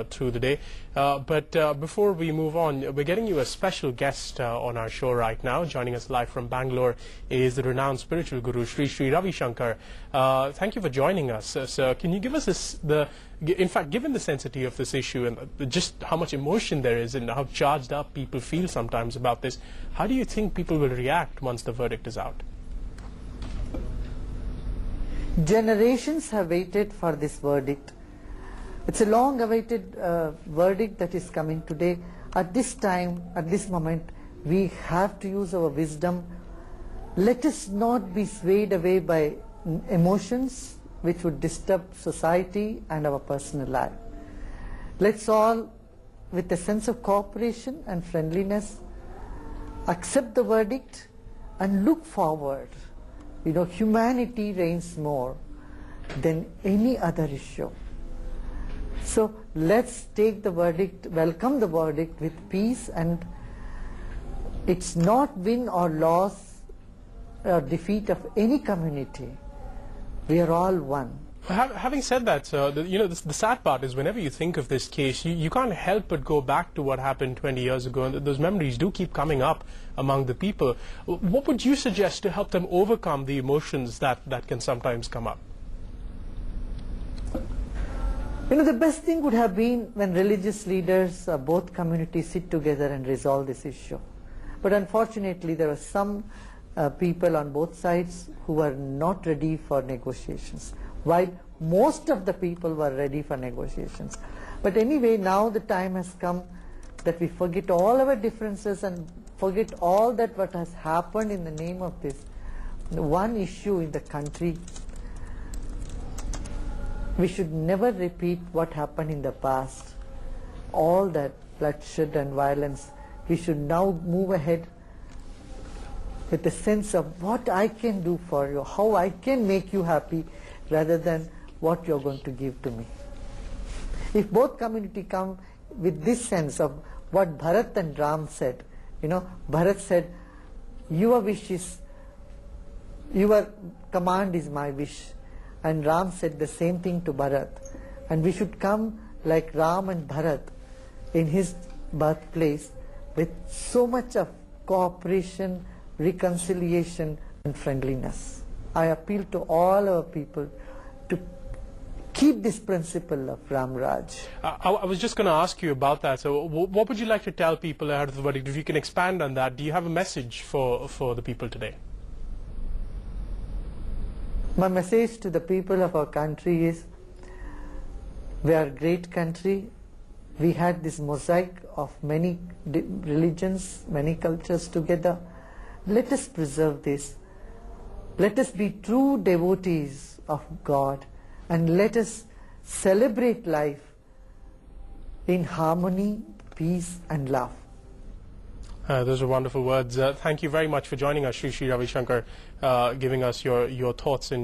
through the day. But before we move on, we're getting you a special guest on our show right now. Joining us live from Bangalore is the renowned spiritual guru, Sri Ravi Shankar. Thank you for joining us. So can you give us in fact, given the sensitivity of this issue and just how much emotion there is and how charged up people feel sometimes about this, how do you think people will react once the verdict is out? Generations have waited for this verdict. It's a long-awaited verdict that is coming today. At this time, at this moment, we have to use our wisdom. Let us not be swayed away by emotions which would disturb society and our personal life. Let's all, with a sense of cooperation and friendliness, accept the verdict and look forward. You know, humanity reigns more than any other issue. So let's take the verdict, welcome the verdict with peace, and it's not win or loss or defeat of any community. We are all one. Having said that, sir, the sad part is whenever you think of this case, you can't help but go back to what happened 20 years ago, and those memories do keep coming up among the people. What would you suggest to help them overcome the emotions that can sometimes come up? You know, the best thing would have been when religious leaders of both communities sit together and resolve this issue. But unfortunately, there were some people on both sides who were not ready for negotiations, while most of the people were ready for negotiations. But anyway, now the time has come that we forget all our differences and forget all that what has happened in the name of this one issue in the country. We should never repeat what happened in the past, all that bloodshed and violence. We should now move ahead with a sense of what I can do for you, how I can make you happy, rather than what you're going to give to me. If both community come with this sense of what Bharat and Ram said, you know, Bharat said, your wish is, your command is my wish. And Ram said the same thing to Bharat. And we should come like Ram and Bharat in his birthplace with so much of cooperation, reconciliation and friendliness. I appeal to all our people to keep this principle of Ram Raj. I was just going to ask you about that. So what would you like to tell people ahead of the verdict? If you can expand on that, do you have a message for the people today? My message to the people of our country is, we are a great country. We had this mosaic of many religions, many cultures together. Let us preserve this. Let us be true devotees of God, and let us celebrate life in harmony, peace and love. Those are wonderful words. Thank you very much for joining us, Sri Ravi Shankar, giving us your thoughts in